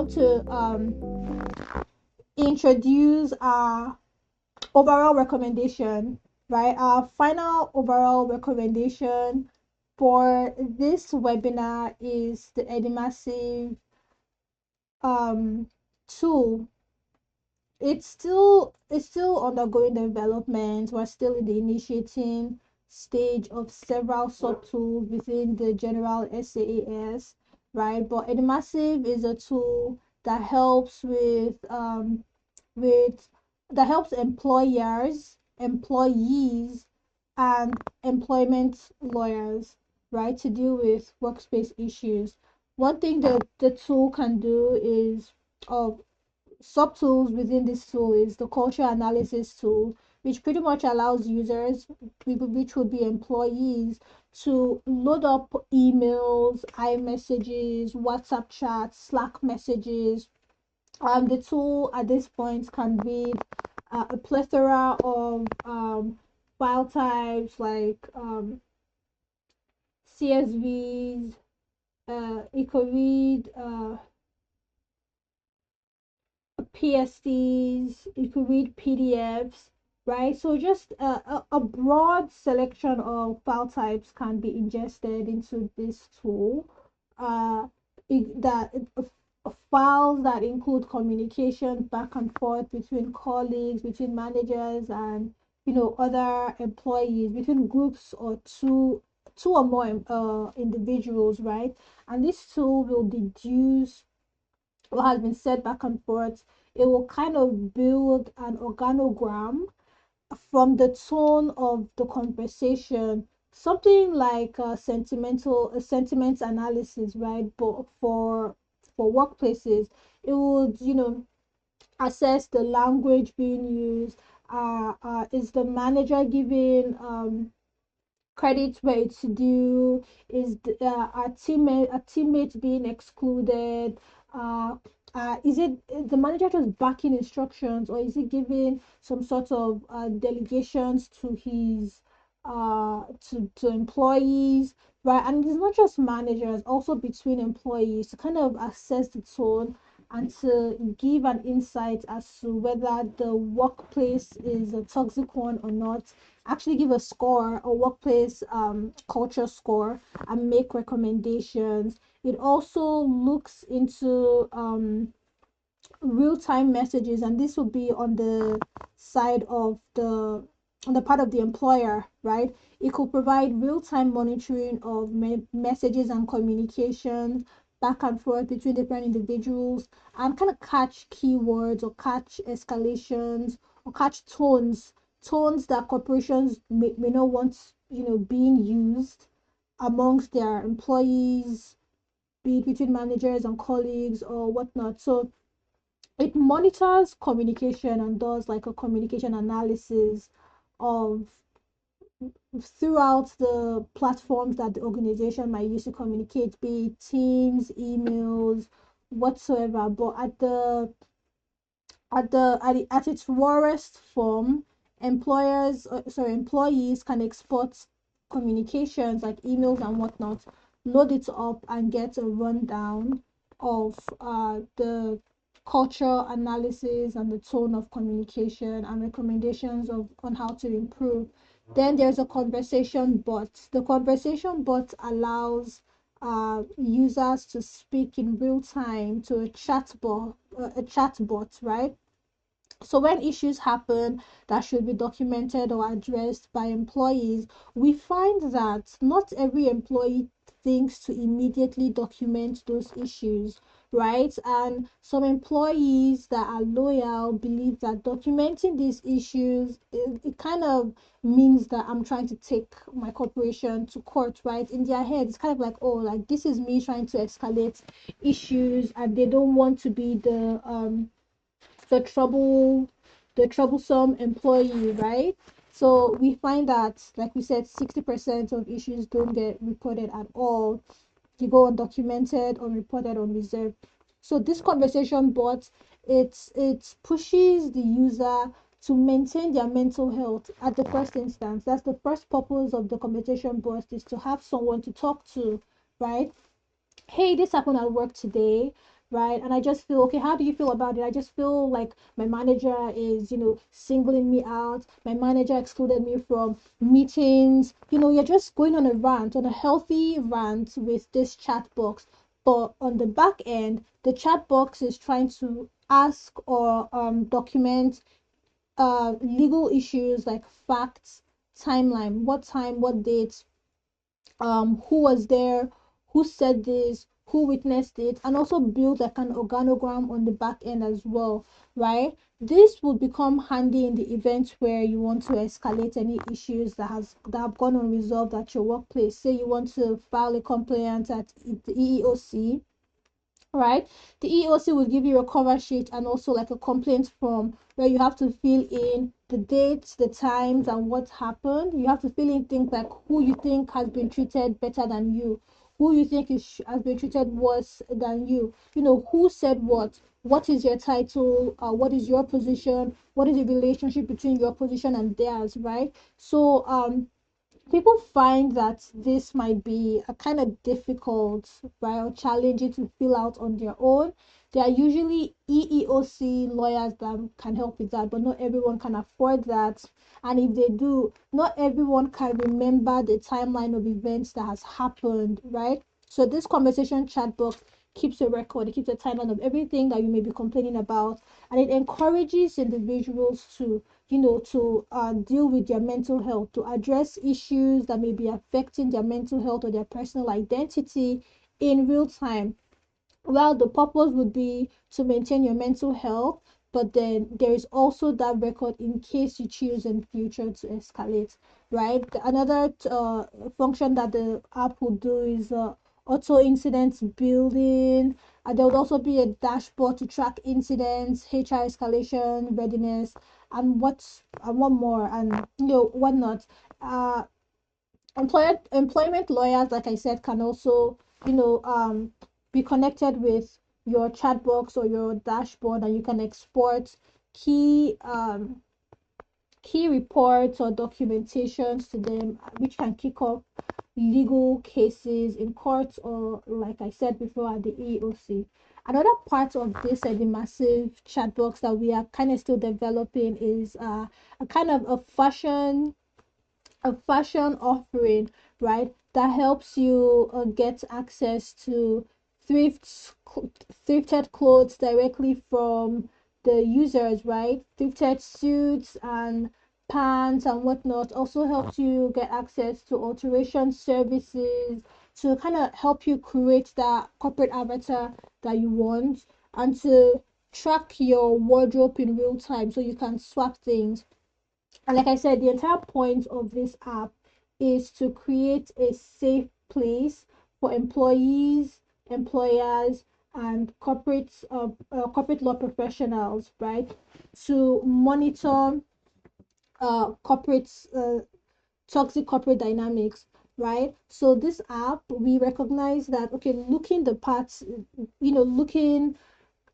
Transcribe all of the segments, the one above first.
want to introduce our overall recommendation, right? Our final overall recommendation for this webinar is the Edimassive tool. It's still undergoing development. We're still in the initiating stage of several sub-tools within the general SaaS, right? But Edimassive is a tool that helps with that helps employees, and employment lawyers, right, to deal with workspace issues. One thing that the tool can do is, of subtools within this tool, is the culture analysis tool, which pretty much allows users, which would be employees, to load up emails, iMessages, WhatsApp chats, Slack messages. The tool at this point can read a plethora of file types like CSVs. It could read PSDs. It could read PDFs, right? So just a broad selection of file types can be ingested into this tool. Uh, files that include communication back and forth between colleagues, between managers, and other employees, between groups or two or more individuals, right? And this tool will deduce what has been said back and forth. It will kind of build an organogram from the tone of the conversation, something like a sentiment analysis, right? But for workplaces, it would assess the language being used. Is the manager giving credit where it's due? Is a teammate being excluded? uh is it the manager just backing instructions, or is he giving some sort of delegations to his to employees, right? And it's not just managers, also between employees, to kind of assess the tone and to give an insight as to whether the workplace is a toxic one or not. Actually give a score, a workplace culture score, and make recommendations. It also looks into real-time messages, and this will be on the side of the part of the employer, right? It could provide real-time monitoring of messages and communications back and forth between different individuals, and kind of catch keywords, or catch escalations, or catch tones that corporations may not want being used amongst their employees, be it between managers and colleagues or whatnot. So it monitors communication and does like a communication analysis of throughout the platforms that the organization might use to communicate, be it Teams, emails, whatsoever. But at its rawest form, employees can export communications like emails and whatnot, load it up, and get a rundown of the culture analysis and the tone of communication, and recommendations of on how to improve. Then there's a conversation bot. The conversation bot allows users to speak in real time to a chatbot, right? So when issues happen that should be documented or addressed by employees, we find that not every employee thinks to immediately document those issues, right? And some employees that are loyal believe that documenting these issues, it kind of means that I'm trying to take my corporation to court, right? In their head, it's kind of like, oh, like this is me trying to escalate issues, and they don't want to be the trouble the troublesome employee, right? So we find that, like we said, 60% of issues don't get reported at all. They go undocumented, unreported, unreserved. So this conversation bot, it pushes the user to maintain their mental health at the first instance. That's the first purpose of the conversation bot, is to have someone to talk to, right? Hey, this happened at work today. right? And I just feel, okay, how do you feel about it? I just feel like my manager is, singling me out. My manager excluded me from meetings. You're just going on a rant, on a healthy rant with this chat box. But on the back end, the chat box is trying to ask or document legal issues like facts, timeline, what time, what date, who was there, who said this, who witnessed it, and also build like an organogram on the back end as well, right? This will become handy in the event where you want to escalate any issues that have gone unresolved at your workplace. Say you want to file a complaint at the EEOC, right? The EEOC will give you a cover sheet and also like a complaint form where you have to fill in the dates, the times, and what happened. You have to fill in things like who you think has been treated better than you, who you think has been treated worse than you. Who said what is your title, what is your position, what is the relationship between your position and theirs, right? So people find that this might be a kind of difficult, right, or challenging to fill out on their own. There are usually EEOC lawyers that can help with that, but not everyone can afford that. And if they do, not everyone can remember the timeline of events that has happened, right? So this conversation chat box keeps a record, it keeps a timeline of everything that you may be complaining about, and it encourages individuals to deal with their mental health, to address issues that may be affecting their mental health or their personal identity in real time. Well, the purpose would be to maintain your mental health, but then there is also that record in case you choose in future to escalate, right? Another function that the app will do is auto incidents building. There would also be a dashboard to track incidents, HR escalation, readiness, and what more, and whatnot. Uh, employment lawyers, like I said, can also you know um be connected with your chat box or your dashboard, and you can export key key reports or documentations to them, which can kick off legal cases in courts or, like I said before, at the EOC. Another part of this massive chat box that we are kind of still developing is a kind of a fashion offering, right? That helps you get access to thrifts, thrifted clothes directly from the users, right? Thrifted suits and pants and whatnot. Also helps you get access to alteration services to kind of help you create that corporate avatar that you want, and to track your wardrobe in real time so you can swap things. And like I said, the entire point of this app is to create a safe place for employees, employers, and corporate law professionals, right, to monitor corporate toxic corporate dynamics, right? So this app, we recognize that, okay, looking the parts, looking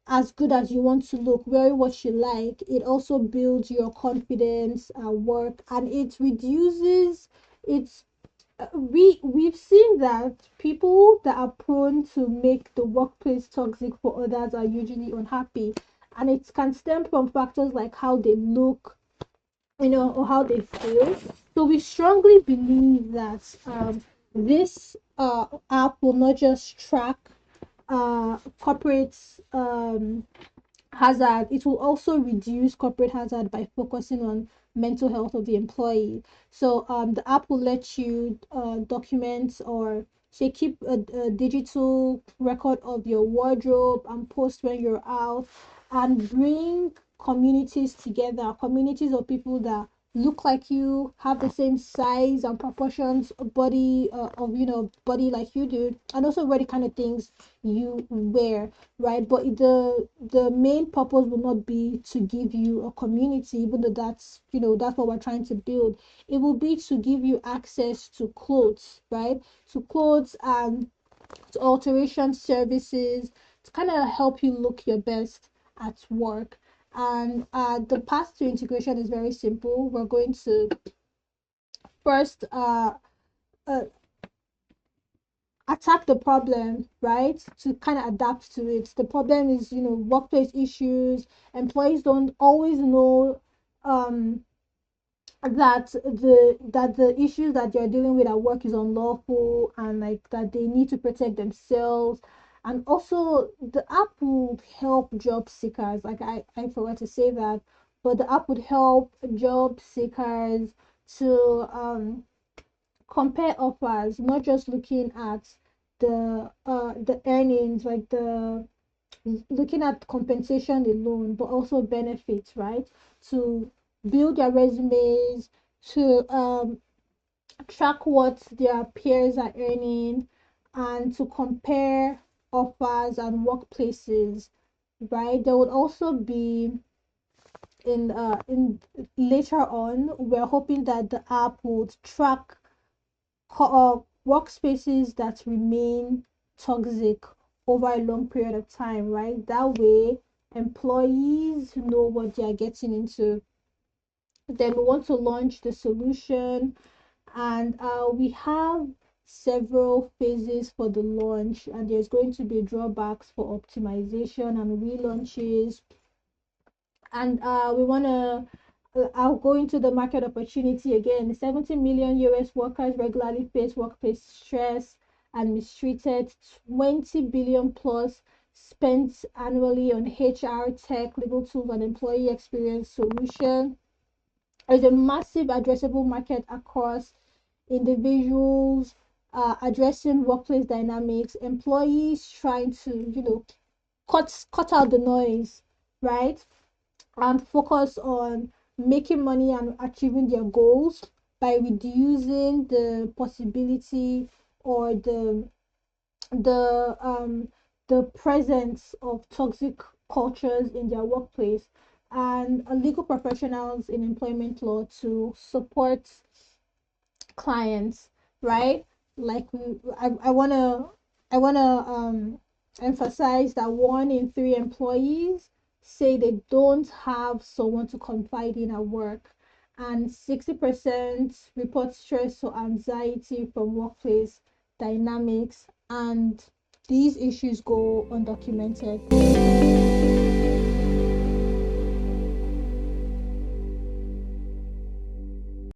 as good as you want to look, wearing what you like, it also builds your confidence at work, and it reduces it's we've seen that people that are prone to make the workplace toxic for others are usually unhappy, and it can stem from factors like how they look, or how they feel. So we strongly believe that this app will not just track corporate hazard, it will also reduce corporate hazard by focusing on mental health of the employee. So the app will let you document or say keep a digital record of your wardrobe and post when you're out, and bring communities together, communities of people that look like you, have the same size and proportions of body, body like you do, and also wear the kind of things you wear, right? But the main purpose will not be to give you a community, even though that's what we're trying to build. It will be to give you access to clothes, right? To clothes and to alteration services, to kind of help you look your best at work. And the path to integration is very simple. We're going to first uh, attack the problem, right? To kind of adapt to it. The problem is, workplace issues. Employees don't always know um that the issues that you're dealing with at work is unlawful, and like that they need to protect themselves. And also the app would help job seekers, like I forgot to say that, but the app would help job seekers to compare offers, not just looking at the earnings, like the looking at compensation alone, but also benefits, right? To build their resumes, to track what their peers are earning, and to compare offers and workplaces, right? There would also be in later on, we're hoping that the app would track workspaces that remain toxic over a long period of time, right? That way, employees know what they are getting into. Then we want to launch the solution, and we have several phases for the launch, and there's going to be drawbacks for optimization and relaunches. And we want to I'll go into the market opportunity again. 70 million US workers regularly face workplace stress and mistreated. 20 billion plus spent annually on HR, tech, legal tools, and employee experience solution. There's a massive addressable market across individuals addressing workplace dynamics, employees trying to, cut out the noise, right? And focus on making money and achieving their goals by reducing the possibility or the the presence of toxic cultures in their workplace, and legal professionals in employment law to support clients, right? Like I wanna emphasize that 1 in 3 employees say they don't have someone to confide in at work, and 60% report stress or anxiety from workplace dynamics, and these issues go undocumented.